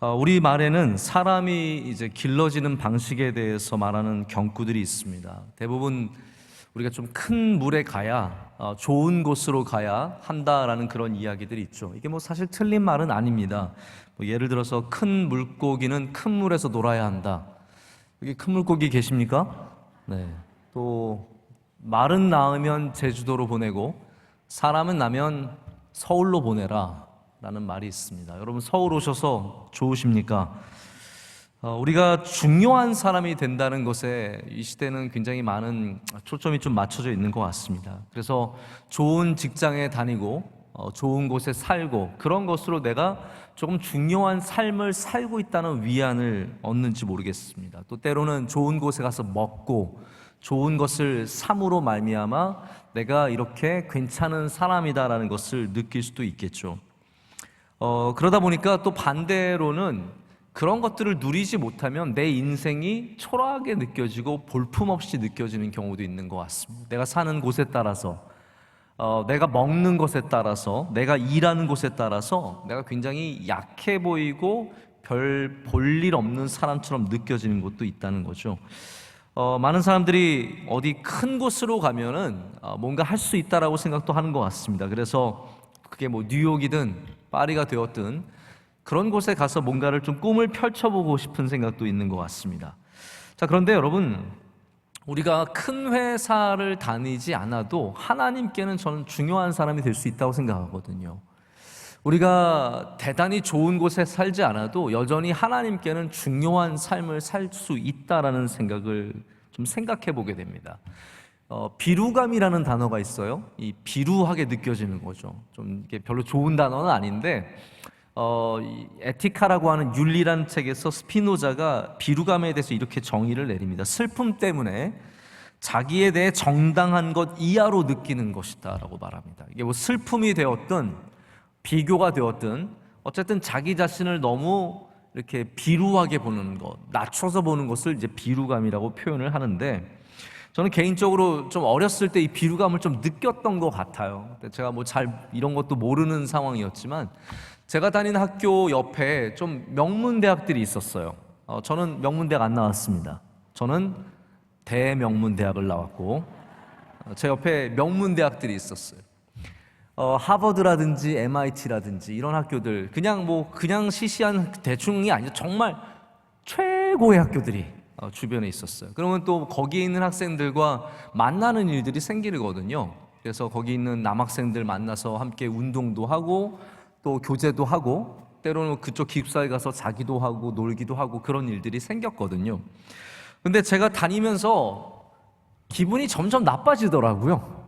우리 말에는 사람이 이제 길러지는 방식에 대해서 말하는 경구들이 있습니다. 대부분 우리가 좀 큰 물에 가야 좋은 곳으로 가야 한다라는 그런 이야기들이 있죠. 이게 뭐 사실 틀린 말은 아닙니다. 뭐 예를 들어서 큰 물고기는 큰 물에서 놀아야 한다. 여기 큰 물고기 계십니까? 네. 또 말은 낳으면 제주도로 보내고 사람은 나면 서울로 보내라 라는 말이 있습니다. 여러분 서울 오셔서 좋으십니까? 우리가 중요한 사람이 된다는 것에 이 시대는 굉장히 많은 초점이 좀 맞춰져 있는 것 같습니다. 그래서 좋은 직장에 다니고 좋은 곳에 살고 그런 것으로 내가 조금 중요한 삶을 살고 있다는 위안을 얻는지 모르겠습니다. 또 때로는 좋은 곳에 가서 먹고 좋은 것을 삼으로 말미암아 내가 이렇게 괜찮은 사람이다라는 것을 느낄 수도 있겠죠. 그러다 보니까 또 반대로는 그런 것들을 누리지 못하면 내 인생이 초라하게 느껴지고 볼품없이 느껴지는 경우도 있는 것 같습니다. 내가 사는 곳에 따라서, 내가 먹는 것에 따라서, 내가 일하는 곳에 따라서 내가 굉장히 약해 보이고 별 볼 일 없는 사람처럼 느껴지는 것도 있다는 거죠. 많은 사람들이 어디 큰 곳으로 가면은 뭔가 할 수 있다라고 생각도 하는 것 같습니다. 그래서 그게 뭐 뉴욕이든 파리가 되었든 그런 곳에 가서 뭔가를 좀 꿈을 펼쳐보고 싶은 생각도 있는 것 같습니다. 자, 그런데 여러분, 우리가 큰 회사를 다니지 않아도 하나님께는 저는 중요한 사람이 될 수 있다고 생각하거든요. 우리가 대단히 좋은 곳에 살지 않아도 여전히 하나님께는 중요한 삶을 살 수 있다라는 생각을 좀 생각해 보게 됩니다. 비루감이라는 단어가 있어요. 이 비루하게 느껴지는 거죠. 좀 이게 별로 좋은 단어는 아닌데, 이 에티카라고 하는 윤리란 책에서 스피노자가 비루감에 대해서 이렇게 정의를 내립니다. 슬픔 때문에 자기에 대해 정당한 것 이하로 느끼는 것이다라고 말합니다. 이게 뭐 슬픔이 되었든 비교가 되었든 어쨌든 자기 자신을 너무 이렇게 비루하게 보는 것, 낮춰서 보는 것을 이제 비루감이라고 표현을 하는데, 저는 개인적으로 좀 어렸을 때 이 비루감을 좀 느꼈던 것 같아요. 제가 뭐 잘 이런 것도 모르는 상황이었지만 제가 다니는 학교 옆에 좀 명문대학들이 있었어요. 저는 명문대학 안 나왔습니다. 저는 대명문대학을 나왔고 제 옆에 명문대학들이 있었어요. 하버드라든지 MIT라든지 이런 학교들, 그냥 시시한 대충이 아니라 정말 최고의 학교들이 주변에 있었어요. 그러면 또 거기에 있는 학생들과 만나는 일들이 생기거든요. 그래서 거기 있는 남학생들 만나서 함께 운동도 하고 또 교제도 하고 때로는 그쪽 기숙사에 가서 자기도 하고 놀기도 하고 그런 일들이 생겼거든요. 근데 제가 다니면서 기분이 점점 나빠지더라고요.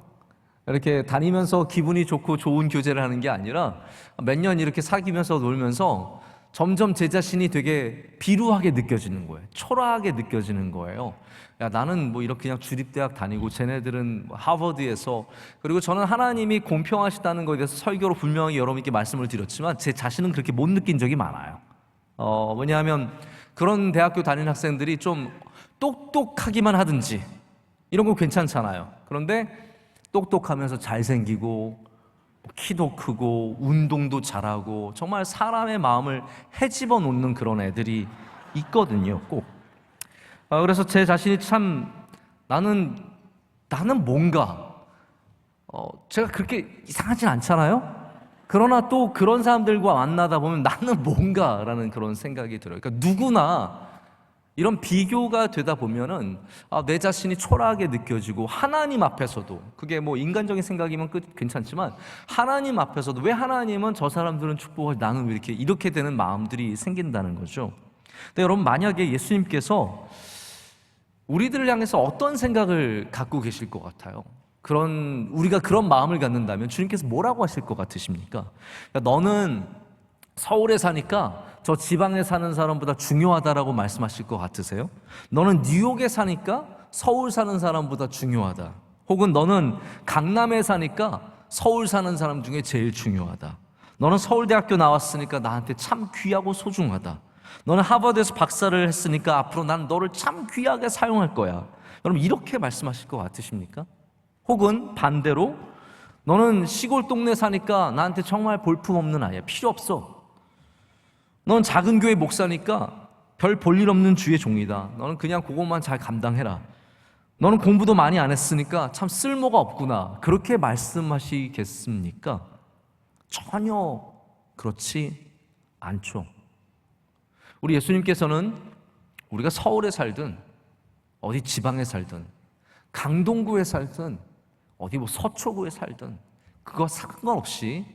이렇게 다니면서 기분이 좋고 좋은 교제를 하는 게 아니라 몇 년 이렇게 사귀면서 놀면서 점점 제 자신이 되게 비루하게 느껴지는 거예요. 초라하게 느껴지는 거예요. 야, 나는 뭐 이렇게 그냥 주립대학 다니고 쟤네들은 하버드에서, 그리고 저는 하나님이 공평하시다는 것에 대해서 설교로 분명히 여러분께 말씀을 드렸지만 제 자신은 그렇게 못 느낀 적이 많아요. 왜냐하면 그런 대학교 다니는 학생들이 좀 똑똑하기만 하든지 이런 거 괜찮잖아요. 그런데 똑똑하면서 잘생기고 키도 크고 운동도 잘하고 정말 사람의 마음을 헤집어 놓는 그런 애들이 있거든요, 꼭. 그래서 제 자신이 참 나는 뭔가 제가 그렇게 이상하진 않잖아요. 그러나 또 그런 사람들과 만나다 보면 나는 뭔가라는 그런 생각이 들어요. 그러니까 누구나 이런 비교가 되다 보면은 내 자신이 초라하게 느껴지고, 하나님 앞에서도, 그게 뭐 인간적인 생각이면 괜찮지만 하나님 앞에서도 왜 하나님은 저 사람들은 축복하고 나는 왜 이렇게 되는 마음들이 생긴다는 거죠. 근데 여러분, 만약에 예수님께서 우리들을 향해서 어떤 생각을 갖고 계실 것 같아요? 우리가 그런 마음을 갖는다면 주님께서 뭐라고 하실 것 같으십니까? 그러니까 너는 서울에 사니까 저 지방에 사는 사람보다 중요하다라고 말씀하실 것 같으세요? 너는 뉴욕에 사니까 서울 사는 사람보다 중요하다. 혹은 너는 강남에 사니까 서울 사는 사람 중에 제일 중요하다. 너는 서울대학교 나왔으니까 나한테 참 귀하고 소중하다. 너는 하버드에서 박사를 했으니까 앞으로 난 너를 참 귀하게 사용할 거야. 여러분, 이렇게 말씀하실 것 같으십니까? 혹은 반대로 너는 시골 동네 사니까 나한테 정말 볼품없는 아이야. 필요 없어. 넌 작은 교회 목사니까 별 볼 일 없는 주의 종이다. 너는 그냥 그것만 잘 감당해라. 너는 공부도 많이 안 했으니까 참 쓸모가 없구나. 그렇게 말씀하시겠습니까? 전혀 그렇지 않죠. 우리 예수님께서는 우리가 서울에 살든 어디 지방에 살든 강동구에 살든 어디 서초구에 살든 그거 상관없이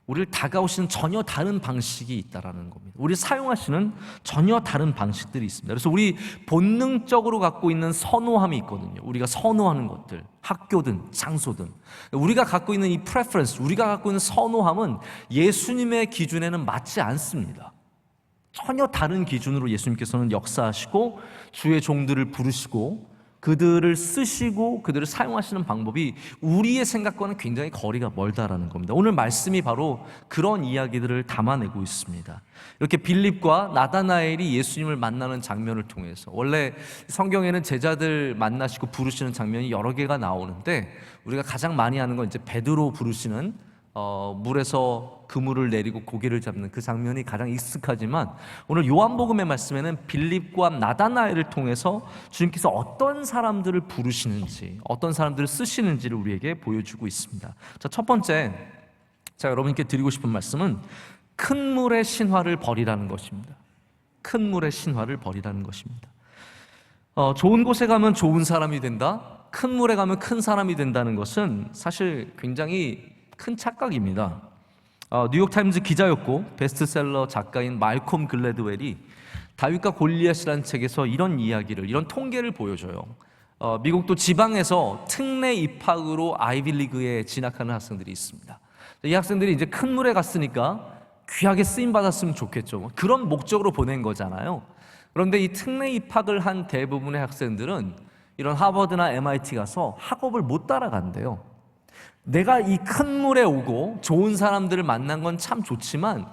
우리를 다가오시는 전혀 다른 방식이 있다라는 겁니다. 우리를 사용하시는 전혀 다른 방식들이 있습니다. 그래서 우리 본능적으로 갖고 있는 선호함이 있거든요. 우리가 선호하는 것들, 학교든 장소든 우리가 갖고 있는 이 preference, 우리가 갖고 있는 선호함은 예수님의 기준에는 맞지 않습니다. 전혀 다른 기준으로 예수님께서는 역사하시고 주의 종들을 부르시고 그들을 쓰시고 그들을 사용하시는 방법이 우리의 생각과는 굉장히 거리가 멀다라는 겁니다. 오늘 말씀이 바로 그런 이야기들을 담아내고 있습니다. 이렇게 빌립과 나다나엘이 예수님을 만나는 장면을 통해서, 원래 성경에는 제자들 만나시고 부르시는 장면이 여러 개가 나오는데 우리가 가장 많이 하는 건 이제 베드로 부르시는 물에서 그물을 내리고 고기를 잡는 그 장면이 가장 익숙하지만, 오늘 요한복음의 말씀에는 빌립과 나다나엘을 통해서 주님께서 어떤 사람들을 부르시는지, 어떤 사람들을 쓰시는지를 우리에게 보여주고 있습니다. 자, 첫 번째 제가 여러분께 드리고 싶은 말씀은 큰 물의 신화를 버리라는 것입니다. 큰 물의 신화를 버리라는 것입니다. 좋은 곳에 가면 좋은 사람이 된다, 큰 물에 가면 큰 사람이 된다는 것은 사실 굉장히 큰 착각입니다. 뉴욕타임즈 기자였고 베스트셀러 작가인 말콤 글래드웰이 다윗과 골리앗이라는 책에서 이런 이야기를, 이런 통계를 보여줘요. 미국도 지방에서 특례 입학으로 아이비리그에 진학하는 학생들이 있습니다. 이 학생들이 이제 큰 물에 갔으니까 귀하게 쓰임 받았으면 좋겠죠. 그런 목적으로 보낸 거잖아요. 그런데 이 특례 입학을 한 대부분의 학생들은 이런 하버드나 MIT 가서 학업을 못 따라간대요. 내가 이 큰 물에 오고 좋은 사람들을 만난 건 참 좋지만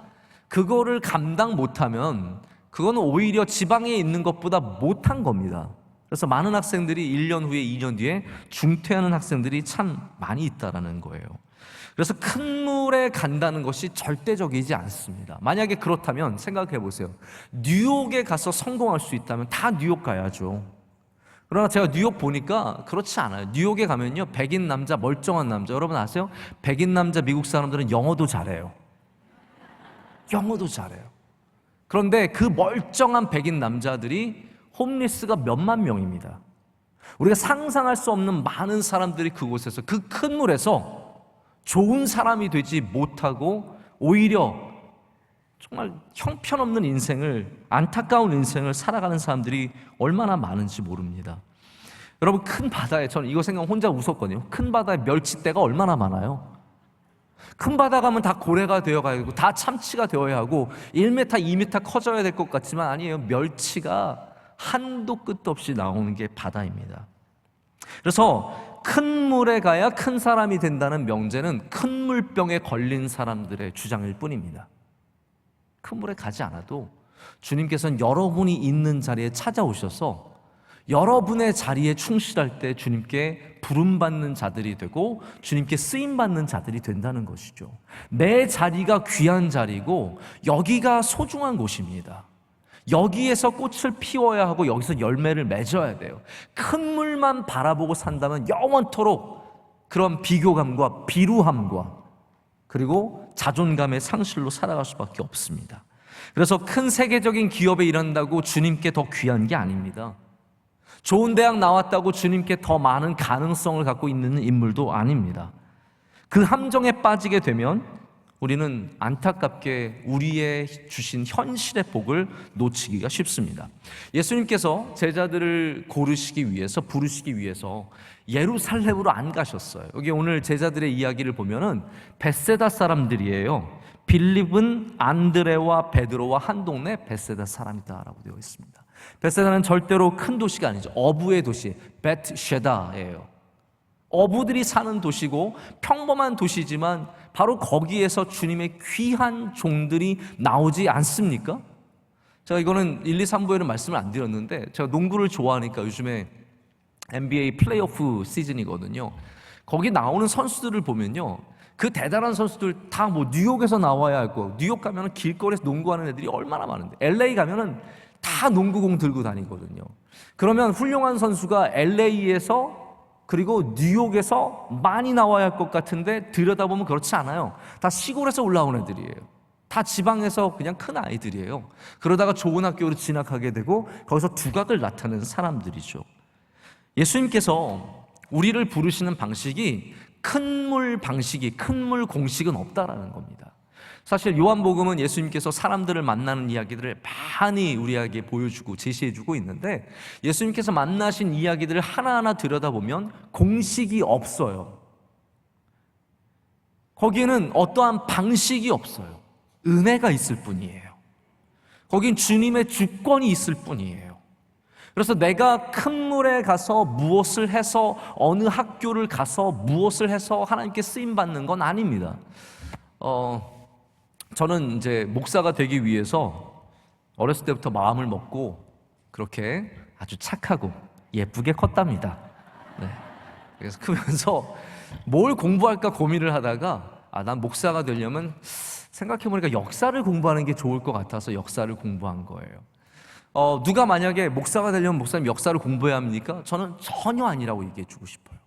그거를 감당 못하면 그건 오히려 지방에 있는 것보다 못한 겁니다. 그래서 많은 학생들이 1년 후에 2년 뒤에 중퇴하는 학생들이 참 많이 있다라는 거예요. 그래서 큰 물에 간다는 것이 절대적이지 않습니다. 만약에 그렇다면 생각해 보세요. 뉴욕에 가서 성공할 수 있다면 다 뉴욕 가야죠. 그러나 제가 뉴욕 보니까 그렇지 않아요. 뉴욕에 가면요, 백인 남자, 멀쩡한 남자, 여러분 아세요? 백인 남자 미국 사람들은 영어도 잘해요. 영어도 잘해요. 그런데 그 멀쩡한 백인 남자들이 홈리스가 몇만 명입니다. 우리가 상상할 수 없는 많은 사람들이 그곳에서, 그 큰 물에서 좋은 사람이 되지 못하고 오히려 정말 형편없는 인생을, 안타까운 인생을 살아가는 사람들이 얼마나 많은지 모릅니다. 여러분, 큰 바다에, 저는 이거 생각 혼자 웃었거든요. 큰 바다에 멸치떼가 얼마나 많아요. 큰 바다 가면 다 고래가 되어가야 하고 다 참치가 되어야 하고 1m, 2m 커져야 될 것 같지만 아니에요. 멸치가 한도 끝도 없이 나오는 게 바다입니다. 그래서 큰 물에 가야 큰 사람이 된다는 명제는 큰 물병에 걸린 사람들의 주장일 뿐입니다. 큰 물에 가지 않아도 주님께서는 여러분이 있는 자리에 찾아오셔서 여러분의 자리에 충실할 때 주님께 부름받는 자들이 되고 주님께 쓰임받는 자들이 된다는 것이죠. 내 자리가 귀한 자리고 여기가 소중한 곳입니다. 여기에서 꽃을 피워야 하고 여기서 열매를 맺어야 돼요. 큰 물만 바라보고 산다면 영원토록 그런 비교감과 비루함과 그리고 자존감의 상실로 살아갈 수밖에 없습니다. 그래서 큰 세계적인 기업에 일한다고 주님께 더 귀한 게 아닙니다. 좋은 대학 나왔다고 주님께 더 많은 가능성을 갖고 있는 인물도 아닙니다. 그 함정에 빠지게 되면 우리는 안타깝게 우리의 주신 현실의 복을 놓치기가 쉽습니다. 예수님께서 제자들을 고르시기 위해서, 부르시기 위해서 예루살렘으로 안 가셨어요. 여기 오늘 제자들의 이야기를 보면은 벳세다 사람들이에요. 빌립은 안드레와 베드로와 한 동네 벳세다 사람이다라고 되어 있습니다. 벳세다는 절대로 큰 도시가 아니죠. 어부의 도시, 벳쉐다예요. 어부들이 사는 도시고 평범한 도시지만 바로 거기에서 주님의 귀한 종들이 나오지 않습니까? 제가 이거는 1, 2, 3부에는 말씀을 안 드렸는데 제가 농구를 좋아하니까 요즘에 NBA 플레이오프 시즌이거든요. 거기 나오는 선수들을 보면요, 그 대단한 선수들 다 뭐 뉴욕에서 나와야 하고, 뉴욕 가면은 길거리에서 농구하는 애들이 얼마나 많은데, LA 가면은 다 농구공 들고 다니거든요. 그러면 훌륭한 선수가 LA에서 그리고 뉴욕에서 많이 나와야 할 것 같은데 들여다보면 그렇지 않아요. 다 시골에서 올라온 애들이에요. 다 지방에서 그냥 큰 아이들이에요. 그러다가 좋은 학교로 진학하게 되고 거기서 두각을 나타내는 사람들이죠. 예수님께서 우리를 부르시는 방식이 큰 물 방식이, 큰 물 공식은 없다라는 겁니다. 사실 요한복음은 예수님께서 사람들을 만나는 이야기들을 많이 우리에게 보여주고 제시해주고 있는데, 예수님께서 만나신 이야기들을 하나하나 들여다보면 공식이 없어요. 거기에는 어떠한 방식이 없어요. 은혜가 있을 뿐이에요. 거긴 주님의 주권이 있을 뿐이에요. 그래서 내가 큰 물에 가서 무엇을 해서, 어느 학교를 가서 무엇을 해서 하나님께 쓰임받는 건 아닙니다. 저는 이제 목사가 되기 위해서 어렸을 때부터 마음을 먹고 그렇게 아주 착하고 예쁘게 컸답니다. 네. 그래서 크면서 뭘 공부할까 고민을 하다가 난 목사가 되려면 생각해보니까 역사를 공부하는 게 좋을 것 같아서 역사를 공부한 거예요. 누가 만약에 목사가 되려면 목사님 역사를 공부해야 합니까? 저는 전혀 아니라고 얘기해주고 싶어요.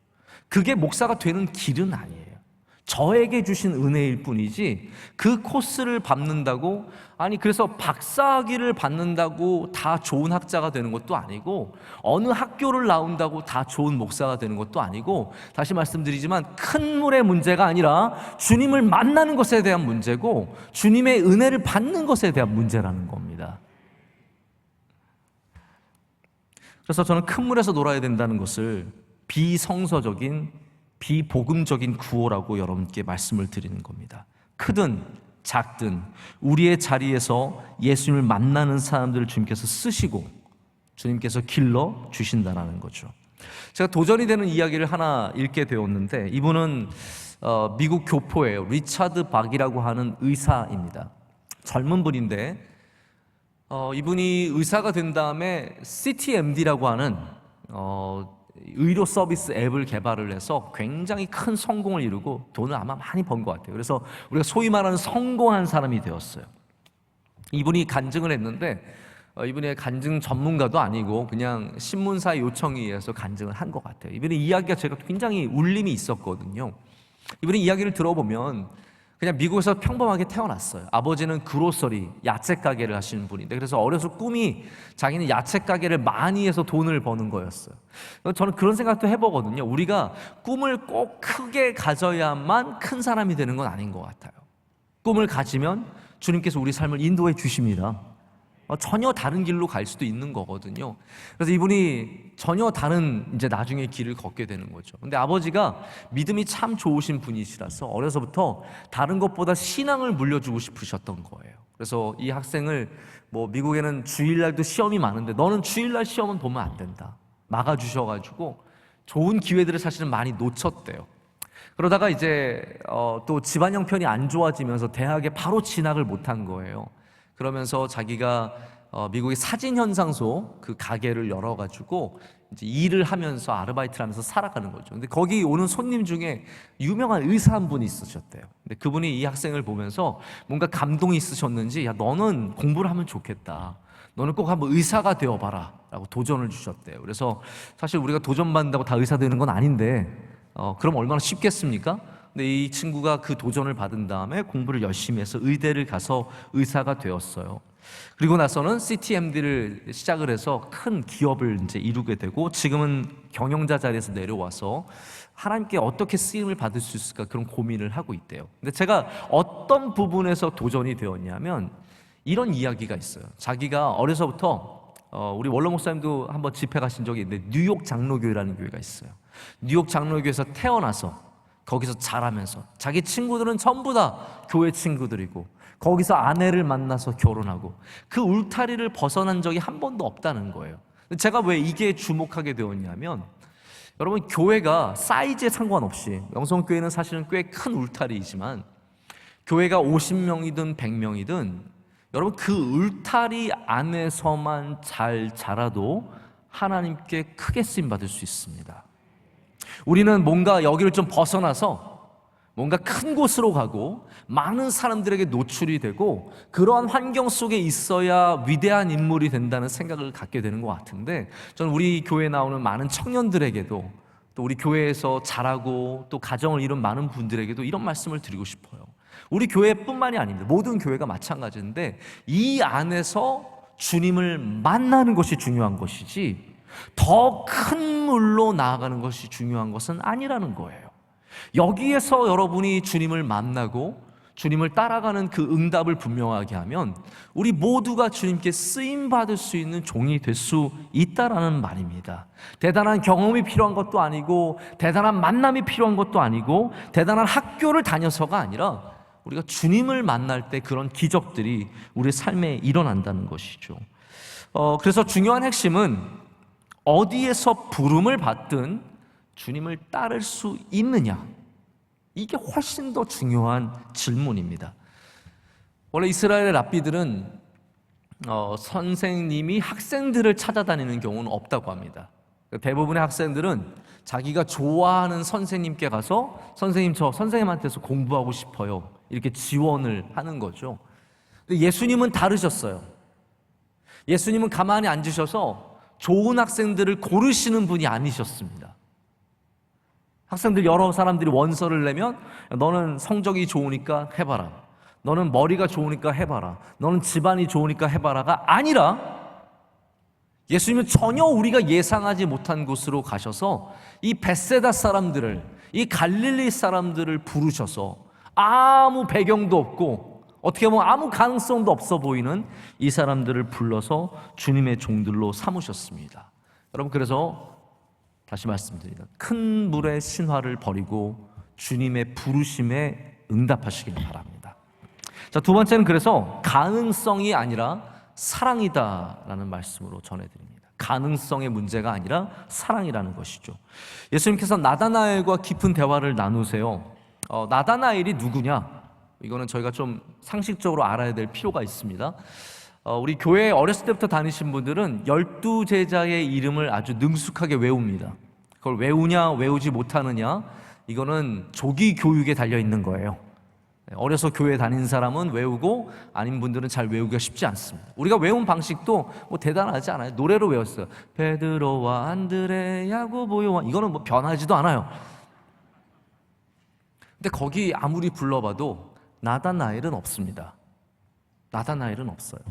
그게 목사가 되는 길은 아니에요. 저에게 주신 은혜일 뿐이지, 그 코스를 밟는다고, 아니 그래서 박사학위를 받는다고 다 좋은 학자가 되는 것도 아니고, 어느 학교를 나온다고 다 좋은 목사가 되는 것도 아니고, 다시 말씀드리지만 큰 물의 문제가 아니라 주님을 만나는 것에 대한 문제고, 주님의 은혜를 받는 것에 대한 문제라는 겁니다. 그래서 저는 큰 물에서 놀아야 된다는 것을 비성서적인, 비복음적인 구호라고 여러분께 말씀을 드리는 겁니다. 크든 작든 우리의 자리에서 예수님을 만나는 사람들을 주님께서 쓰시고 주님께서 길러 주신다는 거죠. 제가 도전이 되는 이야기를 하나 읽게 되었는데, 이분은 미국 교포예요. 리차드 박이라고 하는 의사입니다. 젊은 분인데 이분이 의사가 된 다음에 CityMD라고 하는 의료 서비스 앱을 개발을 해서 굉장히 큰 성공을 이루고 돈을 아마 많이 번 것 같아요. 그래서 우리가 소위 말하는 성공한 사람이 되었어요. 이분이 간증을 했는데 이분이 간증 전문가도 아니고 그냥 신문사의 요청에 의해서 간증을 한 것 같아요. 이분의 이야기가 제가 굉장히 울림이 있었거든요. 이분의 이야기를 들어보면 그냥 미국에서 평범하게 태어났어요. 아버지는 그로서리, 야채 가게를 하시는 분인데, 그래서 어려서 꿈이 자기는 야채 가게를 많이 해서 돈을 버는 거였어요. 저는 그런 생각도 해보거든요. 우리가 꿈을 꼭 크게 가져야만 큰 사람이 되는 건 아닌 것 같아요. 꿈을 가지면 주님께서 우리 삶을 인도해 주십니다. 전혀 다른 길로 갈 수도 있는 거거든요. 그래서 이분이 전혀 다른 이제 나중에 길을 걷게 되는 거죠. 근데 아버지가 믿음이 참 좋으신 분이시라서 어려서부터 다른 것보다 신앙을 물려주고 싶으셨던 거예요. 그래서 이 학생을 미국에는 주일날도 시험이 많은데 너는 주일날 시험은 보면 안 된다, 막아주셔가지고 좋은 기회들을 사실은 많이 놓쳤대요. 그러다가 이제 또 집안 형편이 안 좋아지면서 대학에 바로 진학을 못한 거예요. 그러면서 자기가 미국의 사진 현상소 그 가게를 열어가지고 이제 일을 하면서 아르바이트를 하면서 살아가는 거죠. 근데 거기 오는 손님 중에 유명한 의사 한 분이 있으셨대요. 근데 그분이 이 학생을 보면서 뭔가 감동이 있으셨는지, 야 너는 공부를 하면 좋겠다, 너는 꼭 한번 의사가 되어봐라 라고 도전을 주셨대요. 그래서 사실 우리가 도전받는다고 다 의사 되는 건 아닌데 그럼 얼마나 쉽겠습니까? 근데 이 친구가 그 도전을 받은 다음에 공부를 열심히 해서 의대를 가서 의사가 되었어요. 그리고 나서는 CityMD를 시작을 해서 큰 기업을 이제 이루게 되고, 지금은 경영자 자리에서 내려와서 하나님께 어떻게 쓰임을 받을 수 있을까 그런 고민을 하고 있대요. 근데 제가 어떤 부분에서 도전이 되었냐면 이런 이야기가 있어요. 자기가 어려서부터 우리 원로 목사님도 한번 집회 가신 적이 있는데, 뉴욕 장로교회라는 교회가 있어요. 뉴욕 장로교회에서 태어나서 거기서 자라면서 자기 친구들은 전부 다 교회 친구들이고 거기서 아내를 만나서 결혼하고 그 울타리를 벗어난 적이 한 번도 없다는 거예요. 제가 왜 이게 주목하게 되었냐면, 여러분 교회가 사이즈에 상관없이, 영성교회는 사실은 꽤 큰 울타리이지만 교회가 50명이든 100명이든 여러분 그 울타리 안에서만 잘 자라도 하나님께 크게 쓰임받을 수 있습니다. 우리는 뭔가 여기를 좀 벗어나서 뭔가 큰 곳으로 가고 많은 사람들에게 노출이 되고 그러한 환경 속에 있어야 위대한 인물이 된다는 생각을 갖게 되는 것 같은데, 저는 우리 교회에 나오는 많은 청년들에게도, 또 우리 교회에서 자라고 또 가정을 이룬 많은 분들에게도 이런 말씀을 드리고 싶어요. 우리 교회뿐만이 아닙니다. 모든 교회가 마찬가지인데, 이 안에서 주님을 만나는 것이 중요한 것이지 더 큰 물로 나아가는 것이 중요한 것은 아니라는 거예요. 여기에서 여러분이 주님을 만나고 주님을 따라가는 그 응답을 분명하게 하면 우리 모두가 주님께 쓰임받을 수 있는 종이 될 수 있다라는 말입니다. 대단한 경험이 필요한 것도 아니고 대단한 만남이 필요한 것도 아니고 대단한 학교를 다녀서가 아니라 우리가 주님을 만날 때 그런 기적들이 우리 삶에 일어난다는 것이죠. 그래서 중요한 핵심은 어디에서 부름을 받든 주님을 따를 수 있느냐, 이게 훨씬 더 중요한 질문입니다. 원래 이스라엘의 랍비들은 선생님이 학생들을 찾아다니는 경우는 없다고 합니다. 대부분의 학생들은 자기가 좋아하는 선생님께 가서 선생님, 저 선생님한테서 공부하고 싶어요, 이렇게 지원을 하는 거죠. 근데 예수님은 다르셨어요. 예수님은 가만히 앉으셔서 좋은 학생들을 고르시는 분이 아니셨습니다. 학생들 여러 사람들이 원서를 내면 너는 성적이 좋으니까 해봐라, 너는 머리가 좋으니까 해봐라, 너는 집안이 좋으니까 해봐라가 아니라 예수님은 전혀 우리가 예상하지 못한 곳으로 가셔서 이 벳세다 사람들을, 이 갈릴리 사람들을 부르셔서 아무 배경도 없고 어떻게 보면 아무 가능성도 없어 보이는 이 사람들을 불러서 주님의 종들로 삼으셨습니다. 여러분, 그래서 다시 말씀드립니다. 큰 물의 신화를 버리고 주님의 부르심에 응답하시길 바랍니다. 자, 두 번째는 그래서 가능성이 아니라 사랑이다라는 말씀으로 전해드립니다. 가능성의 문제가 아니라 사랑이라는 것이죠. 예수님께서 나다나엘과 깊은 대화를 나누세요. 나다나엘이 누구냐? 이거는 저희가 좀 상식적으로 알아야 될 필요가 있습니다. 우리 교회에 어렸을 때부터 다니신 분들은 12제자의 이름을 아주 능숙하게 외웁니다. 그걸 외우냐 외우지 못하느냐, 이거는 조기 교육에 달려있는 거예요. 어려서 교회 다닌 사람은 외우고 아닌 분들은 잘 외우기가 쉽지 않습니다. 우리가 외운 방식도 뭐 대단하지 않아요. 노래로 외웠어요. 베드로와 안드레 야고보 요한, 이거는 뭐 변하지도 않아요. 근데 거기 아무리 불러봐도 나다나엘은 없습니다. 나다나엘은 없어요.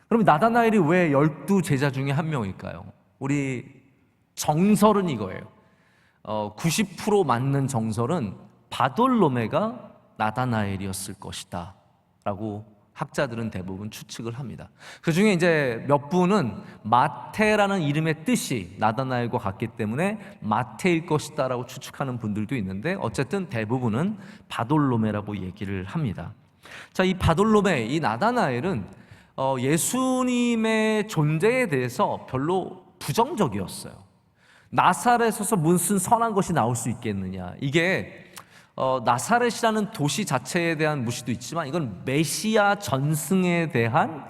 그럼 나다나엘이 왜 12제자 중에 한 명일까요? 우리 정설은 이거예요. 90% 맞는 정설은 바돌로메가 나다나엘이었을 것이다 라고 학자들은 대부분 추측을 합니다. 그 중에 이제 몇 분은 마태라는 이름의 뜻이 나다나엘과 같기 때문에 마태일 것이다 라고 추측하는 분들도 있는데, 어쨌든 대부분은 바돌로메라고 얘기를 합니다. 자, 이 바돌로메, 이 나다나엘은 예수님의 존재에 대해서 별로 부정적이었어요. 나사렛에서 무슨 선한 것이 나올 수 있겠느냐, 이게 나사렛이라는 도시 자체에 대한 무시도 있지만 이건 메시아 전승에 대한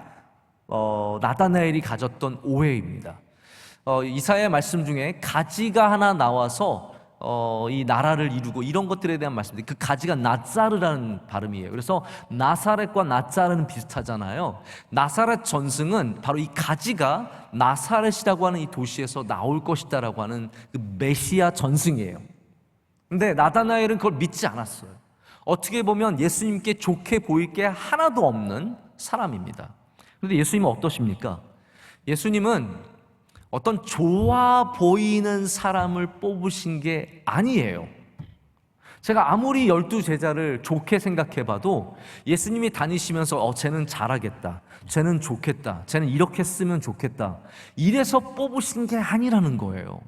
나다나엘이 가졌던 오해입니다. 이사야의 말씀 중에 가지가 하나 나와서 이 나라를 이루고 이런 것들에 대한 말씀인데, 그 가지가 나짜르라는 발음이에요. 그래서 나사렛과 나짜르는 비슷하잖아요. 나사렛 전승은 바로 이 가지가 나사렛이라고 하는 이 도시에서 나올 것이다라고 하는 그 메시아 전승이에요. 근데 나다나엘은 그걸 믿지 않았어요. 어떻게 보면 예수님께 좋게 보일 게 하나도 없는 사람입니다. 그런데 예수님은 어떠십니까? 예수님은 어떤 좋아 보이는 사람을 뽑으신 게 아니에요. 제가 아무리 12제자를 좋게 생각해봐도 예수님이 다니시면서 쟤는 잘하겠다, 쟤는 좋겠다, 쟤는 이렇게 쓰면 좋겠다, 이래서 뽑으신 게 아니라는 거예요.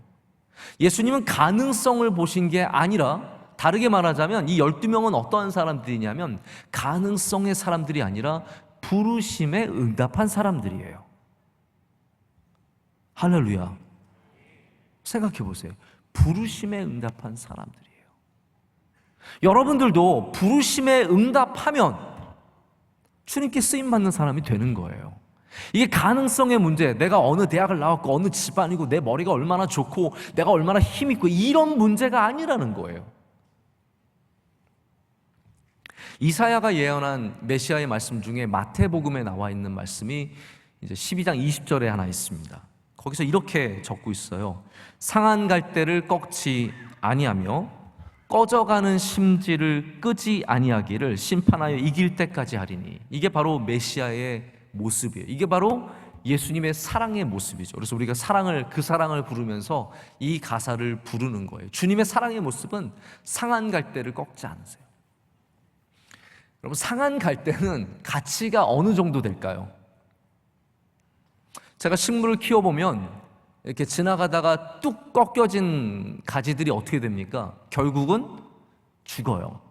예수님은 가능성을 보신 게 아니라, 다르게 말하자면 이 12명은 어떠한 사람들이냐면 가능성의 사람들이 아니라 부르심에 응답한 사람들이에요. 할렐루야. 생각해 보세요. 부르심에 응답한 사람들이에요. 여러분들도 부르심에 응답하면 주님께 쓰임받는 사람이 되는 거예요. 이게 가능성의 문제, 내가 어느 대학을 나왔고 어느 집안이고 내 머리가 얼마나 좋고 내가 얼마나 힘있고 이런 문제가 아니라는 거예요. 이사야가 예언한 메시아의 말씀 중에 마태복음에 나와 있는 말씀이 이제 12장 20절에 하나 있습니다. 거기서 이렇게 적고 있어요. 상한 갈대를 꺾지 아니하며 꺼져가는 심지를 끄지 아니하기를 심판하여 이길 때까지 하리니. 이게 바로 메시아의 모습이에요. 이게 바로 예수님의 사랑의 모습이죠. 그래서 우리가 그 사랑을 부르면서 이 가사를 부르는 거예요. 주님의 사랑의 모습은 상한 갈대를 꺾지 않으세요. 여러분, 상한 갈대는 가치가 어느 정도 될까요? 제가 식물을 키워보면 이렇게 지나가다가 뚝 꺾여진 가지들이 어떻게 됩니까? 결국은 죽어요.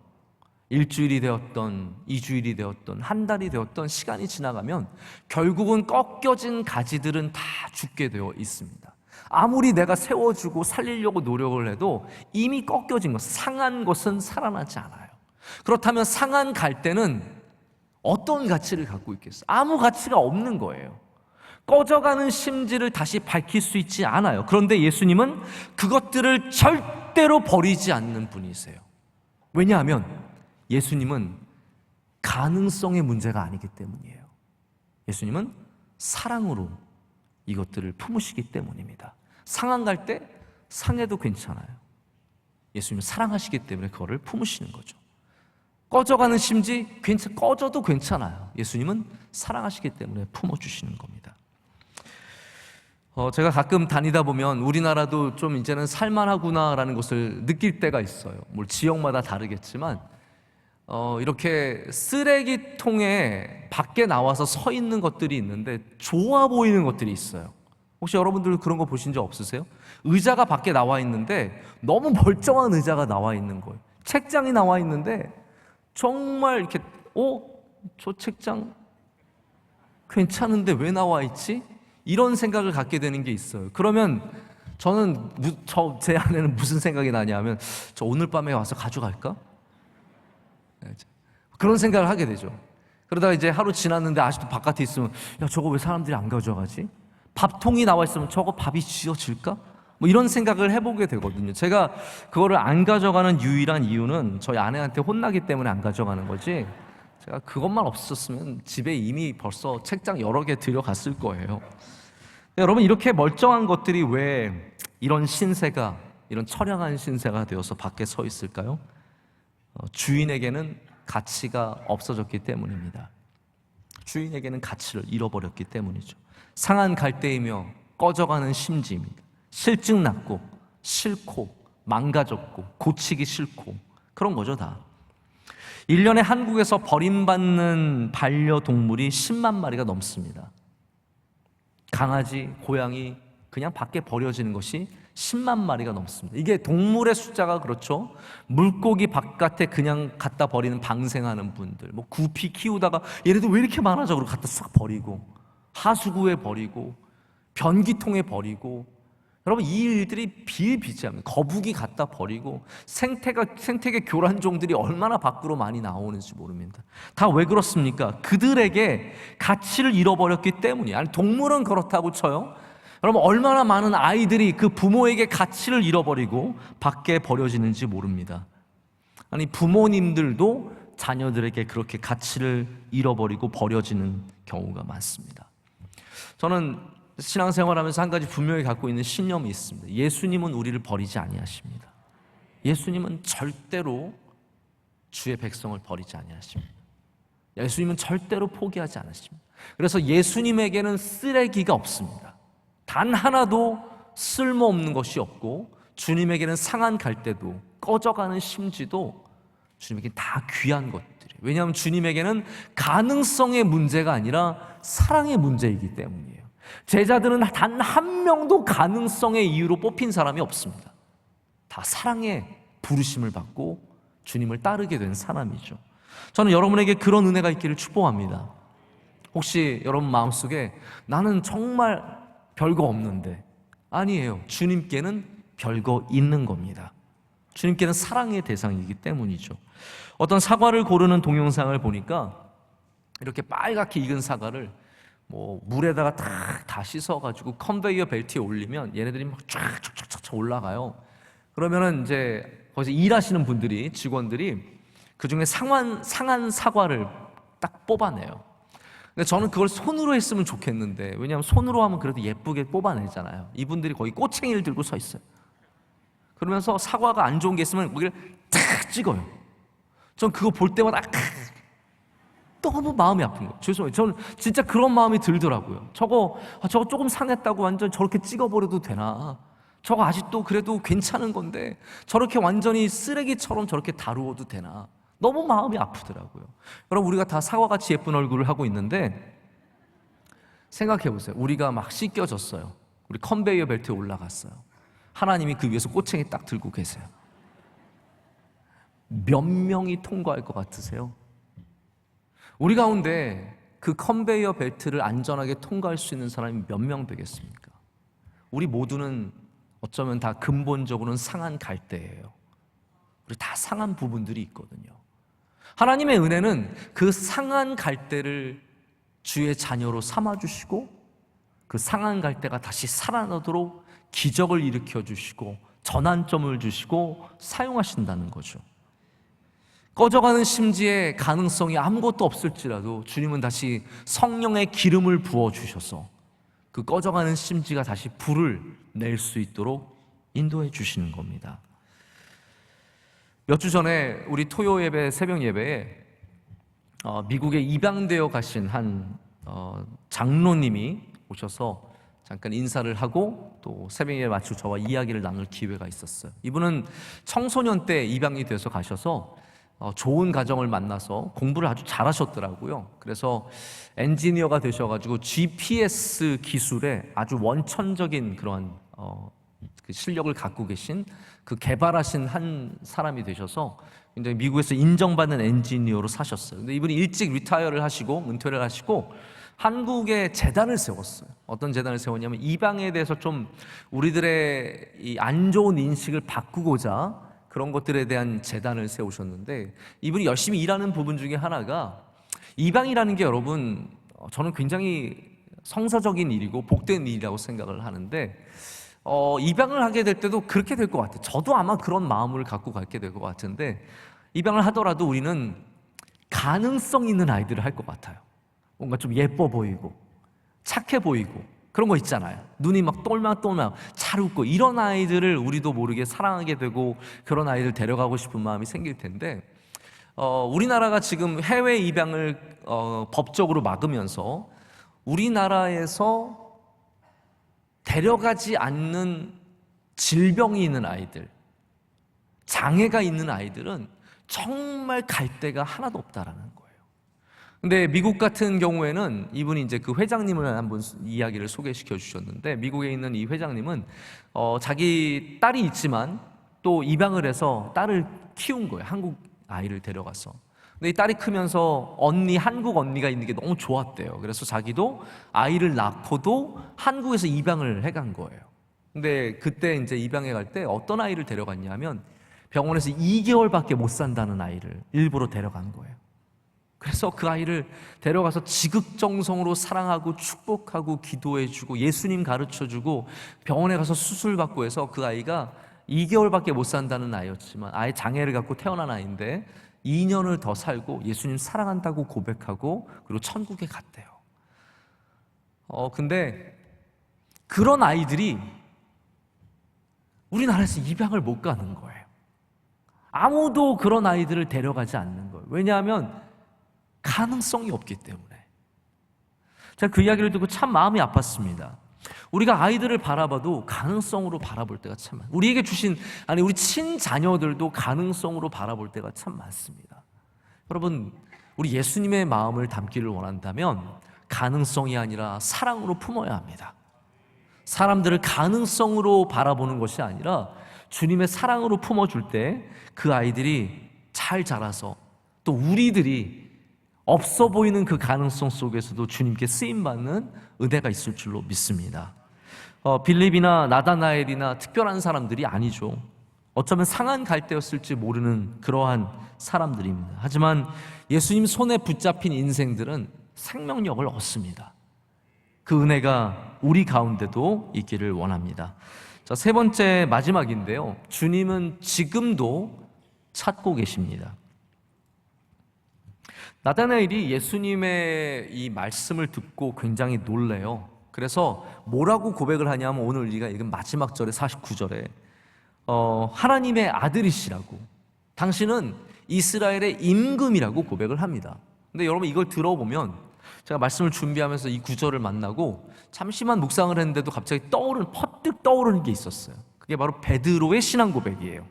일주일이 되었던, 2주일이 되었던, 한 달이 되었던 시간이 지나가면 결국은 꺾여진 가지들은 다 죽게 되어 있습니다. 아무리 내가 세워주고 살리려고 노력을 해도 이미 꺾여진 것, 상한 것은 살아나지 않아요. 그렇다면 상한 갈대는 어떤 가치를 갖고 있겠어요? 아무 가치가 없는 거예요. 꺼져가는 심지를 다시 밝힐 수 있지 않아요. 그런데 예수님은 그것들을 절대로 버리지 않는 분이세요. 왜냐하면 예수님은 가능성의 문제가 아니기 때문이에요. 예수님은 사랑으로 이것들을 품으시기 때문입니다. 상한 갈대 상해도 괜찮아요. 예수님은 사랑하시기 때문에 그거를 품으시는 거죠. 꺼져가는 심지 꺼져도 괜찮아요. 예수님은 사랑하시기 때문에 품어주시는 겁니다. 제가 가끔 다니다 보면 우리나라도 좀 이제는 살만하구나라는 것을 느낄 때가 있어요. 뭐 지역마다 다르겠지만 이렇게 쓰레기통에 밖에 나와서 서 있는 것들이 있는데 좋아 보이는 것들이 있어요. 혹시 여러분들 그런 거 보신 적 없으세요? 의자가 밖에 나와 있는데 너무 멀쩡한 의자가 나와 있는 거예요. 책장이 나와 있는데 정말 이렇게 저 책장 괜찮은데 왜 나와 있지? 이런 생각을 갖게 되는 게 있어요. 그러면 저는 제 안에는 무슨 생각이 나냐면 저 오늘 밤에 와서 가져갈까? 그런 생각을 하게 되죠. 그러다가 이제 하루 지났는데 아직도 바깥에 있으면 야, 저거 왜 사람들이 안 가져가지? 밥통이 나와 있으면 저거 밥이 쥐어질까? 뭐 이런 생각을 해보게 되거든요. 제가 그거를 안 가져가는 유일한 이유는 저희 아내한테 혼나기 때문에 안 가져가는 거지, 제가 그것만 없었으면 집에 이미 벌써 책장 여러 개 들여갔을 거예요. 여러분, 이렇게 멀쩡한 것들이 왜 이런 처량한 신세가 되어서 밖에 서 있을까요? 주인에게는 가치가 없어졌기 때문입니다. 주인에게는 가치를 잃어버렸기 때문이죠. 상한 갈대이며 꺼져가는 심지입니다. 실증났고 싫고 망가졌고 고치기 싫고 그런 거죠. 다 1년에 한국에서 버림받는 반려동물이 10만 마리가 넘습니다. 강아지, 고양이 그냥 밖에 버려지는 것이 10만 마리가 넘습니다. 이게 동물의 숫자가 그렇죠. 물고기 바깥에 그냥 갖다 버리는 방생하는 분들, 뭐 구피 키우다가 얘네들 왜 이렇게 많아져? 그러고 갖다 싹 버리고, 하수구에 버리고, 변기통에 버리고. 여러분, 이 일들이 비일비재합니다. 거북이 갖다 버리고, 생태계 교란종들이 얼마나 밖으로 많이 나오는지 모릅니다. 다 왜 그렇습니까? 그들에게 가치를 잃어버렸기 때문이에요. 아니, 동물은 그렇다고 쳐요. 여러분, 얼마나 많은 아이들이 그 부모에게 가치를 잃어버리고 밖에 버려지는지 모릅니다. 아니, 부모님들도 자녀들에게 그렇게 가치를 잃어버리고 버려지는 경우가 많습니다. 저는 신앙생활하면서 한 가지 분명히 갖고 있는 신념이 있습니다. 예수님은 우리를 버리지 아니하십니다. 예수님은 절대로 주의 백성을 버리지 아니하십니다. 예수님은 절대로 포기하지 않으십니다. 그래서 예수님에게는 쓰레기가 없습니다. 단 하나도 쓸모없는 것이 없고, 주님에게는 상한 갈대도 꺼져가는 심지도 주님에게는 다 귀한 것들이에요. 왜냐하면 주님에게는 가능성의 문제가 아니라 사랑의 문제이기 때문이에요. 제자들은 단 한 명도 가능성의 이유로 뽑힌 사람이 없습니다. 다 사랑의 부르심을 받고 주님을 따르게 된 사람이죠. 저는 여러분에게 그런 은혜가 있기를 축복합니다. 혹시 여러분 마음속에 나는 정말 별거 없는데, 아니에요. 주님께는 별거 있는 겁니다. 주님께는 사랑의 대상이기 때문이죠. 어떤 사과를 고르는 동영상을 보니까 이렇게 빨갛게 익은 사과를 뭐 물에다가 다 씻어가지고 컨베이어 벨트에 올리면 얘네들이 막 쫙쫙쫙쫙 올라가요. 그러면은 이제 거기서 일하시는 분들이, 직원들이 그 중에 상한 사과를 딱 뽑아내요. 근데 저는 그걸 손으로 했으면 좋겠는데, 왜냐하면 손으로 하면 그래도 예쁘게 뽑아내잖아요. 이분들이 거의 꼬챙이를 들고 서 있어요. 그러면서 사과가 안 좋은 게 있으면 거기를 탁 찍어요. 전 그거 볼 때마다 너무 마음이 아픈 거예요. 죄송해요. 저는 진짜 그런 마음이 들더라고요. 저거 조금 상했다고 완전 저렇게 찍어버려도 되나? 저거 아직도 그래도 괜찮은 건데 저렇게 완전히 쓰레기처럼 저렇게 다루어도 되나? 너무 마음이 아프더라고요. 여러분, 우리가 다 사과같이 예쁜 얼굴을 하고 있는데 생각해 보세요. 우리가 막 씻겨졌어요. 우리 컨베이어 벨트에 올라갔어요. 하나님이 그 위에서 꼬챙이 딱 들고 계세요. 몇 명이 통과할 것 같으세요? 우리 가운데 그 컨베이어 벨트를 안전하게 통과할 수 있는 사람이 몇 명 되겠습니까? 우리 모두는 어쩌면 다 근본적으로는 상한 갈대예요. 우리 다 상한 부분들이 있거든요. 하나님의 은혜는 그 상한 갈대를 주의 자녀로 삼아주시고 그 상한 갈대가 다시 살아나도록 기적을 일으켜 주시고 전환점을 주시고 사용하신다는 거죠. 꺼져가는 심지에 가능성이 아무것도 없을지라도 주님은 다시 성령의 기름을 부어주셔서 그 꺼져가는 심지가 다시 불을 낼 수 있도록 인도해 주시는 겁니다. 몇 주 전에 우리 토요 예배, 새벽 예배에 미국에 입양되어 가신 한 장로님이 오셔서 잠깐 인사를 하고 또 새벽 예배 마치고 저와 이야기를 나눌 기회가 있었어요. 이분은 청소년 때 입양이 돼서 가셔서 좋은 가정을 만나서 공부를 아주 잘하셨더라고요. 그래서 엔지니어가 되셔가지고 GPS 기술에 아주 원천적인 그러한 그 실력을 갖고 계신 그 개발하신 한 사람이 되셔서 굉장히 미국에서 인정받는 엔지니어로 사셨어요. 근데 이분이 일찍 리타이어를 하시고 은퇴를 하시고 한국에 재단을 세웠어요. 어떤 재단을 세웠냐면 입양에 대해서 좀 우리들의 이 안 좋은 인식을 바꾸고자 그런 것들에 대한 재단을 세우셨는데, 이분이 열심히 일하는 부분 중에 하나가 입양이라는 게 여러분 저는 굉장히 성사적인 일이고 복된 일이라고 생각을 하는데 입양을 하게 될 때도 그렇게 될 것 같아요. 저도 아마 그런 마음을 갖고 갖게 될 것 같은데, 입양을 하더라도 우리는 가능성 있는 아이들을 할 것 같아요. 뭔가 좀 예뻐 보이고 착해 보이고 그런 거 있잖아요. 눈이 막 똘망똘망 잘 웃고 이런 아이들을 우리도 모르게 사랑하게 되고 그런 아이들 데려가고 싶은 마음이 생길 텐데, 우리나라가 지금 해외 입양을 법적으로 막으면서 우리나라에서 데려가지 않는 질병이 있는 아이들, 장애가 있는 아이들은 정말 갈 데가 하나도 없다라는 거예요. 근데 미국 같은 경우에는 이분이 이제 그 회장님을 한번 이야기를 소개시켜 주셨는데, 미국에 있는 이 회장님은 자기 딸이 있지만 또 입양을 해서 딸을 키운 거예요. 한국 아이를 데려가서. 근데 이 딸이 크면서 한국 언니가 있는 게 너무 좋았대요. 그래서 자기도 아이를 낳고도 한국에서 입양을 해간 거예요. 근데 그때 이제 입양해 갈 때 어떤 아이를 데려갔냐면 병원에서 2개월밖에 못 산다는 아이를 일부러 데려간 거예요. 그래서 그 아이를 데려가서 지극정성으로 사랑하고 축복하고 기도해주고 예수님 가르쳐주고 병원에 가서 수술받고 해서 그 아이가 2개월밖에 못 산다는 아이였지만 아예 장애를 갖고 태어난 아이인데 2년을 더 살고 예수님 사랑한다고 고백하고 그리고 천국에 갔대요. 근데 그런 아이들이 우리나라에서 입양을 못 가는 거예요. 아무도 그런 아이들을 데려가지 않는 거예요. 왜냐하면 가능성이 없기 때문에. 제가 그 이야기를 듣고 참 마음이 아팠습니다. 우리가 아이들을 바라봐도 가능성으로 바라볼 때가 참 많아요. 우리에게 주신, 우리 친자녀들도 가능성으로 바라볼 때가 참 많습니다. 여러분, 우리 예수님의 마음을 담기를 원한다면 가능성이 아니라 사랑으로 품어야 합니다. 사람들을 가능성으로 바라보는 것이 아니라 주님의 사랑으로 품어줄 때 그 아이들이 잘 자라서 또 우리들이 없어 보이는 그 가능성 속에서도 주님께 쓰임받는 은혜가 있을 줄로 믿습니다. 빌립이나 나다나엘이나 특별한 사람들이 아니죠. 어쩌면 상한 갈대였을지 모르는 그러한 사람들입니다. 하지만 예수님 손에 붙잡힌 인생들은 생명력을 얻습니다. 그 은혜가 우리 가운데도 있기를 원합니다. 자, 세 번째 마지막인데요. 주님은 지금도 찾고 계십니다. 나다나엘이 예수님의 이 말씀을 듣고 굉장히 놀래요. 그래서 뭐라고 고백을 하냐면 오늘 우리가 읽은 마지막 절에 49절에 하나님의 아들이시라고, 당신은 이스라엘의 임금이라고 고백을 합니다. 근데 여러분 이걸 들어보면, 제가 말씀을 준비하면서 이 구절을 만나고 잠시만 묵상을 했는데도 갑자기 퍼뜩 떠오르는 게 있었어요. 그게 바로 베드로의 신앙 고백이에요.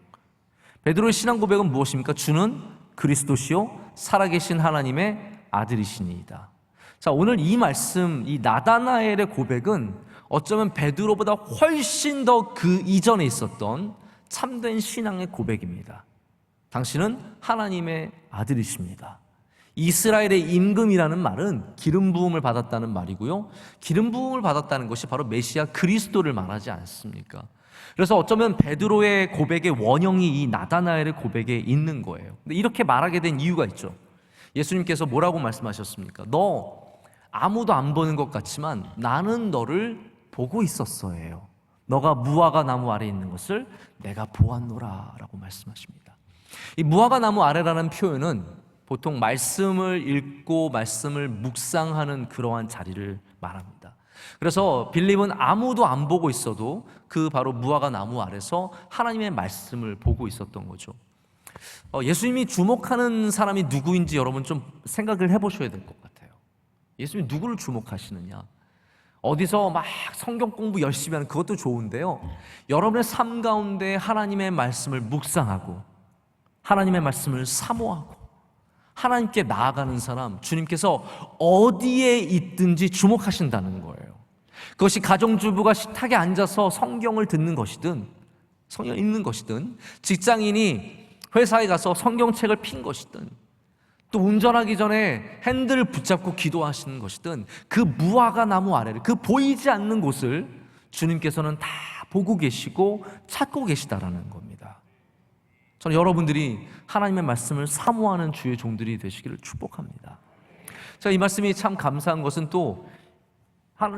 베드로의 신앙 고백은 무엇입니까? 주는 그리스도시요 살아계신 하나님의 아들이시니이다. 자, 오늘 이 말씀, 이 나다나엘의 고백은 어쩌면 베드로보다 훨씬 더 그 이전에 있었던 참된 신앙의 고백입니다. 당신은 하나님의 아들이십니다. 이스라엘의 임금이라는 말은 기름 부음을 받았다는 말이고요, 기름 부음을 받았다는 것이 바로 메시아 그리스도를 말하지 않습니까? 그래서 어쩌면 베드로의 고백의 원형이 이 나다나엘의 고백에 있는 거예요. 근데 이렇게 말하게 된 이유가 있죠. 예수님께서 뭐라고 말씀하셨습니까? 너 아무도 안 보는 것 같지만 나는 너를 보고 있었어요. 너가 무화과 나무 아래에 있는 것을 내가 보았노라 라고 말씀하십니다. 이 무화과 나무 아래라는 표현은 보통 말씀을 읽고 말씀을 묵상하는 그러한 자리를 말합니다. 그래서 빌립은 아무도 안 보고 있어도 그 바로 무화과 나무 아래서 하나님의 말씀을 보고 있었던 거죠. 예수님이 주목하는 사람이 누구인지 여러분 좀 생각을 해보셔야 될 것 같아요. 예수님이 누구를 주목하시느냐? 어디서 막 성경 공부 열심히 하는 그것도 좋은데요, 여러분의 삶 가운데 하나님의 말씀을 묵상하고 하나님의 말씀을 사모하고 하나님께 나아가는 사람, 주님께서 어디에 있든지 주목하신다는 거예요. 그것이 가정주부가 식탁에 앉아서 성경을 듣는 것이든, 성경을 읽는 것이든, 직장인이 회사에 가서 성경책을 핀 것이든, 또 운전하기 전에 핸들을 붙잡고 기도하시는 것이든, 그 무화과 나무 아래를, 그 보이지 않는 곳을 주님께서는 다 보고 계시고 찾고 계시다라는 겁니다. 저는 여러분들이 하나님의 말씀을 사모하는 주의 종들이 되시기를 축복합니다. 제가 이 말씀이 참 감사한 것은 또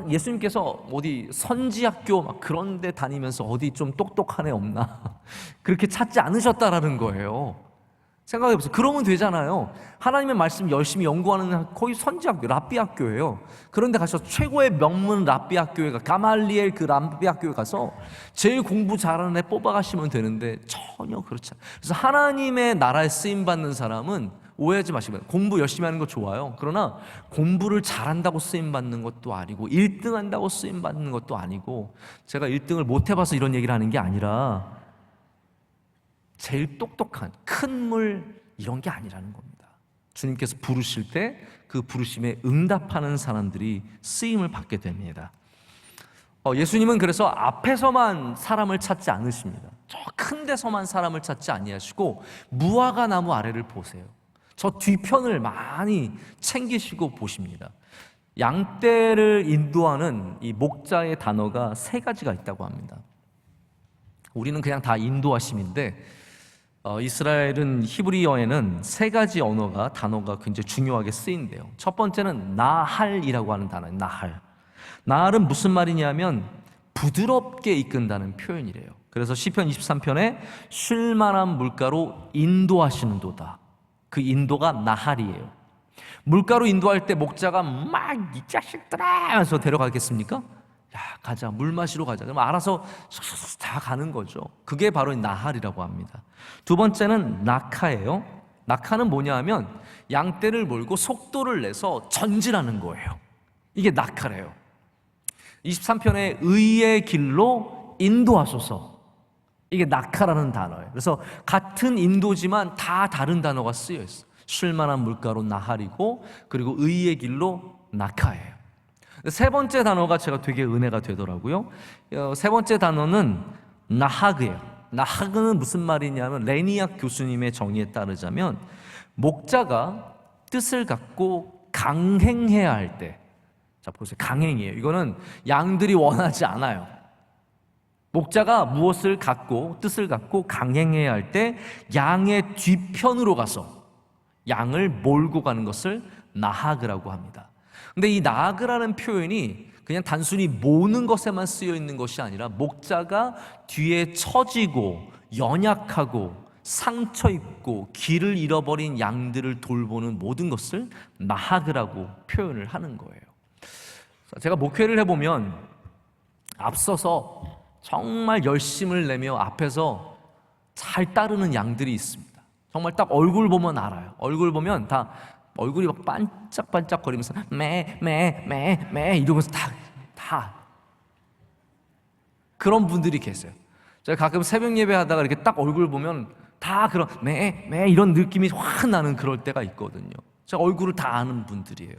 예수님께서 어디 선지학교 막 그런 데 다니면서 어디 좀 똑똑한 애 없나 그렇게 찾지 않으셨다라는 거예요. 생각해보세요. 그러면 되잖아요. 하나님의 말씀 열심히 연구하는 거의 선지학교, 랍비 학교예요. 그런데 가서 최고의 명문 랍비 학교에 가말리엘 그 랍비 학교에 가서 제일 공부 잘하는 애 뽑아가시면 되는데 전혀 그렇지 않아요. 그래서 하나님의 나라에 쓰임받는 사람은 오해하지 마시고, 공부 열심히 하는 거 좋아요. 그러나 공부를 잘한다고 쓰임받는 것도 아니고 1등 한다고 쓰임받는 것도 아니고, 제가 1등을 못 해봐서 이런 얘기를 하는 게 아니라 제일 똑똑한 큰 물 이런 게 아니라는 겁니다. 주님께서 부르실 때 그 부르심에 응답하는 사람들이 쓰임을 받게 됩니다. 예수님은 그래서 앞에서만 사람을 찾지 않으십니다. 저 큰 데서만 사람을 찾지 아니하시고 무화과 나무 아래를 보세요. 저 뒤편을 많이 챙기시고 보십니다. 양떼를 인도하는 이 목자의 단어가 3가지가 있다고 합니다. 우리는 그냥 다 인도하심인데 이스라엘은 히브리어에는 3가지 단어가 굉장히 중요하게 쓰인대요. 첫 번째는 나할이라고 하는 단어예요. 나할은 무슨 말이냐면 부드럽게 이끈다는 표현이래요. 그래서 시편 23편에 쉴만한 물가로 인도하시는도다. 그 인도가 나할이에요. 물가로 인도할 때 목자가 막 이 자식들아 하면서 데려가겠습니까? 야, 가자, 물 마시러 가자. 그럼 알아서 쏙쏙쏙 다 가는 거죠. 그게 바로 나할이라고 합니다. 두 번째는 낙하예요. 낙하는 뭐냐 하면 양떼를 몰고 속도를 내서 전진하는 거예요. 이게 낙하래요. 23편에 의의 길로 인도하소서. 이게 낙하라는 단어예요. 그래서 같은 인도지만 다 다른 단어가 쓰여 있어요. 쉴만한 물가로 나할이고, 그리고 의의 길로 낙하예요. 3번째 단어가 제가 되게 은혜가 되더라고요. 3번째 단어는 나하그예요. 나하그는 무슨 말이냐면 레니악 교수님의 정의에 따르자면 목자가 뜻을 갖고 강행해야 할 때, 자 보세요, 강행이에요. 이거는 양들이 원하지 않아요. 목자가 무엇을 갖고 뜻을 갖고 강행해야 할 때 양의 뒤편으로 가서 양을 몰고 가는 것을 나하그라고 합니다. 근데 이 나하그라는 표현이 그냥 단순히 모는 것에만 쓰여 있는 것이 아니라 목자가 뒤에 처지고 연약하고 상처 입고 길을 잃어버린 양들을 돌보는 모든 것을 나하그라고 표현을 하는 거예요. 제가 목회를 해보면 앞서서 정말 열심을 내며 앞에서 잘 따르는 양들이 있습니다. 정말 딱 얼굴 보면 알아요. 얼굴 보면 다 얼굴이 막 반짝반짝거리면서 매 이러면서 다 그런 분들이 계세요. 제가 가끔 새벽 예배 하다가 이렇게 딱 얼굴 보면 다 그런 매 이런 느낌이 확 나는 그럴 때가 있거든요. 제가 얼굴을 다 아는 분들이에요.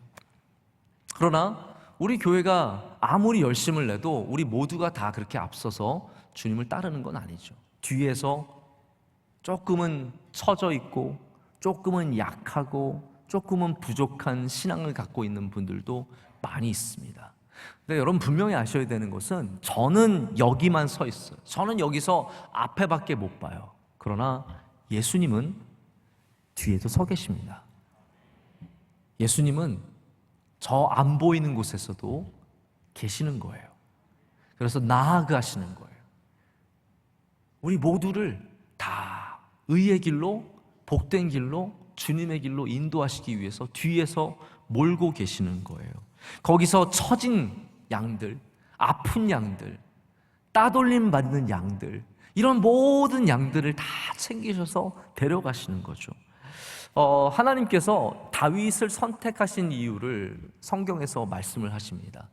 그러나 우리 교회가 아무리 열심을 내도 우리 모두가 다 그렇게 앞서서 주님을 따르는 건 아니죠. 뒤에서 조금은 처져 있고 조금은 약하고 조금은 부족한 신앙을 갖고 있는 분들도 많이 있습니다. 근데 여러분 분명히 아셔야 되는 것은 저는 여기만 서 있어요. 저는 여기서 앞에밖에 못 봐요. 그러나 예수님은 뒤에도 서 계십니다. 예수님은 저 안 보이는 곳에서도 계시는 거예요. 그래서 나아가시는 거예요. 우리 모두를 다 의의 길로, 복된 길로, 주님의 길로 인도하시기 위해서 뒤에서 몰고 계시는 거예요. 거기서 처진 양들, 아픈 양들, 따돌림 받는 양들, 이런 모든 양들을 다 챙기셔서 데려가시는 거죠. 하나님께서 다윗을 선택하신 이유를 성경에서 말씀을 하십니다.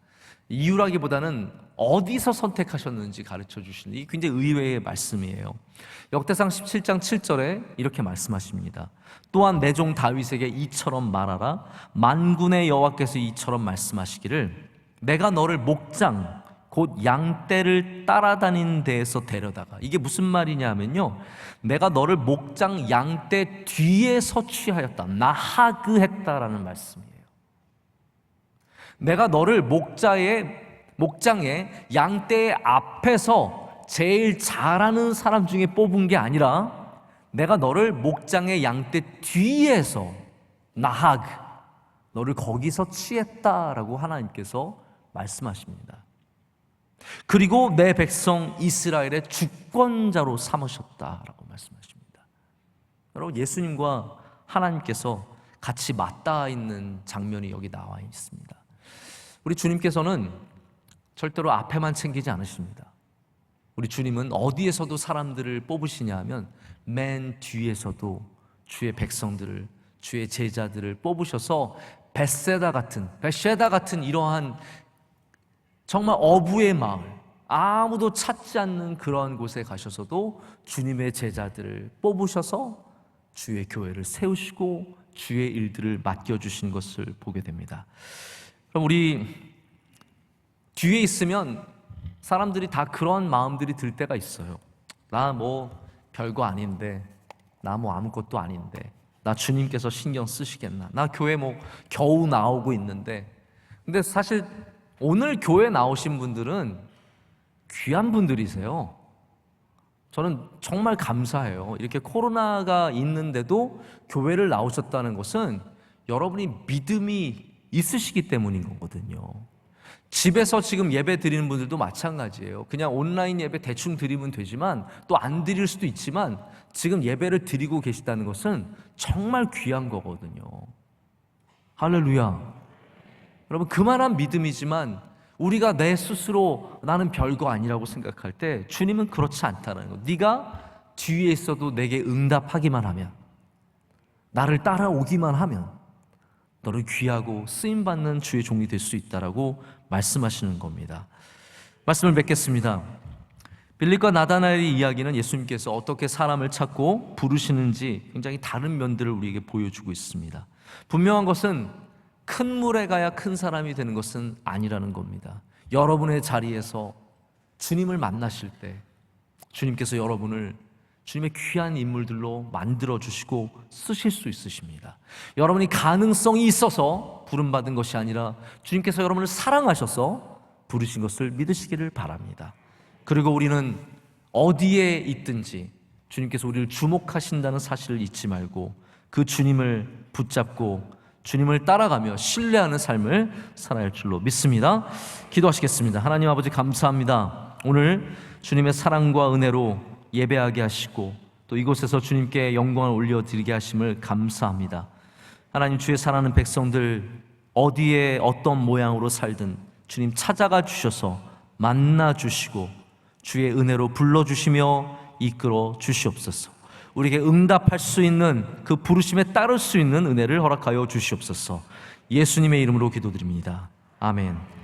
이유라기보다는 어디서 선택하셨는지 가르쳐 주시는, 이게 굉장히 의외의 말씀이에요. 역대상 17장 7절에 이렇게 말씀하십니다. 또한 내 종 다윗에게 이처럼 말하라. 만군의 여호와께서 이처럼 말씀하시기를 내가 너를 목장 곧 양떼를 따라다니는 데에서 데려다가, 이게 무슨 말이냐 하면요, 내가 너를 목장 양떼 뒤에서 취하였다, 나하그 했다라는 말씀이에요. 내가 너를 목장의 양떼의 앞에서 제일 잘하는 사람 중에 뽑은 게 아니라 내가 너를 목장의 양떼 뒤에서 나하그, 너를 거기서 취했다라고 하나님께서 말씀하십니다. 그리고 내 백성 이스라엘의 주권자로 삼으셨다라고 말씀하십니다. 여러분, 예수님과 하나님께서 같이 맞닿아 있는 장면이 여기 나와 있습니다. 우리 주님께서는 절대로 앞에만 챙기지 않으십니다. 우리 주님은 어디에서도 사람들을 뽑으시냐 하면 맨 뒤에서도 주의 백성들을, 주의 제자들을 뽑으셔서 벳세다 같은 이러한 정말 어부의 마을, 아무도 찾지 않는 그러한 곳에 가셔서도 주님의 제자들을 뽑으셔서 주의 교회를 세우시고 주의 일들을 맡겨주신 것을 보게 됩니다. 그럼 우리 뒤에 있으면 사람들이 다 그런 마음들이 들 때가 있어요. 나 뭐 별거 아닌데, 나 뭐 아무것도 아닌데, 나 주님께서 신경 쓰시겠나, 나 교회 뭐 겨우 나오고 있는데. 근데 사실 오늘 교회 나오신 분들은 귀한 분들이세요. 저는 정말 감사해요. 이렇게 코로나가 있는데도 교회를 나오셨다는 것은 여러분이 믿음이 있으시기 때문인 거거든요. 집에서 지금 예배 드리는 분들도 마찬가지예요. 그냥 온라인 예배 대충 드리면 되지만 또 안 드릴 수도 있지만 지금 예배를 드리고 계시다는 것은 정말 귀한 거거든요. 할렐루야. 여러분, 그만한 믿음이지만 우리가 내 스스로 나는 별거 아니라고 생각할 때 주님은 그렇지 않다는 거. 네가 뒤에 있어도 내게 응답하기만 하면, 나를 따라오기만 하면 너를 귀하고 쓰임받는 주의 종이 될 수 있다라고 말씀하시는 겁니다. 말씀을 맺겠습니다. 빌립과 나다나엘의 이야기는 예수님께서 어떻게 사람을 찾고 부르시는지 굉장히 다른 면들을 우리에게 보여주고 있습니다. 분명한 것은 큰 물에 가야 큰 사람이 되는 것은 아니라는 겁니다. 여러분의 자리에서 주님을 만나실 때 주님께서 여러분을 주님의 귀한 인물들로 만들어주시고 쓰실 수 있으십니다. 여러분이 가능성이 있어서 부름받은 것이 아니라 주님께서 여러분을 사랑하셔서 부르신 것을 믿으시기를 바랍니다. 그리고 우리는 어디에 있든지 주님께서 우리를 주목하신다는 사실을 잊지 말고 그 주님을 붙잡고 주님을 따라가며 신뢰하는 삶을 살아야 할 줄로 믿습니다. 기도하시겠습니다. 하나님 아버지, 감사합니다. 오늘 주님의 사랑과 은혜로 예배하게 하시고 또 이곳에서 주님께 영광을 올려드리게 하심을 감사합니다. 하나님, 주의 사랑하는 백성들 어디에 어떤 모양으로 살든 주님 찾아가 주셔서 만나 주시고 주의 은혜로 불러주시며 이끌어 주시옵소서. 우리에게 응답할 수 있는 그 부르심에 따를 수 있는 은혜를 허락하여 주시옵소서. 예수님의 이름으로 기도드립니다. 아멘.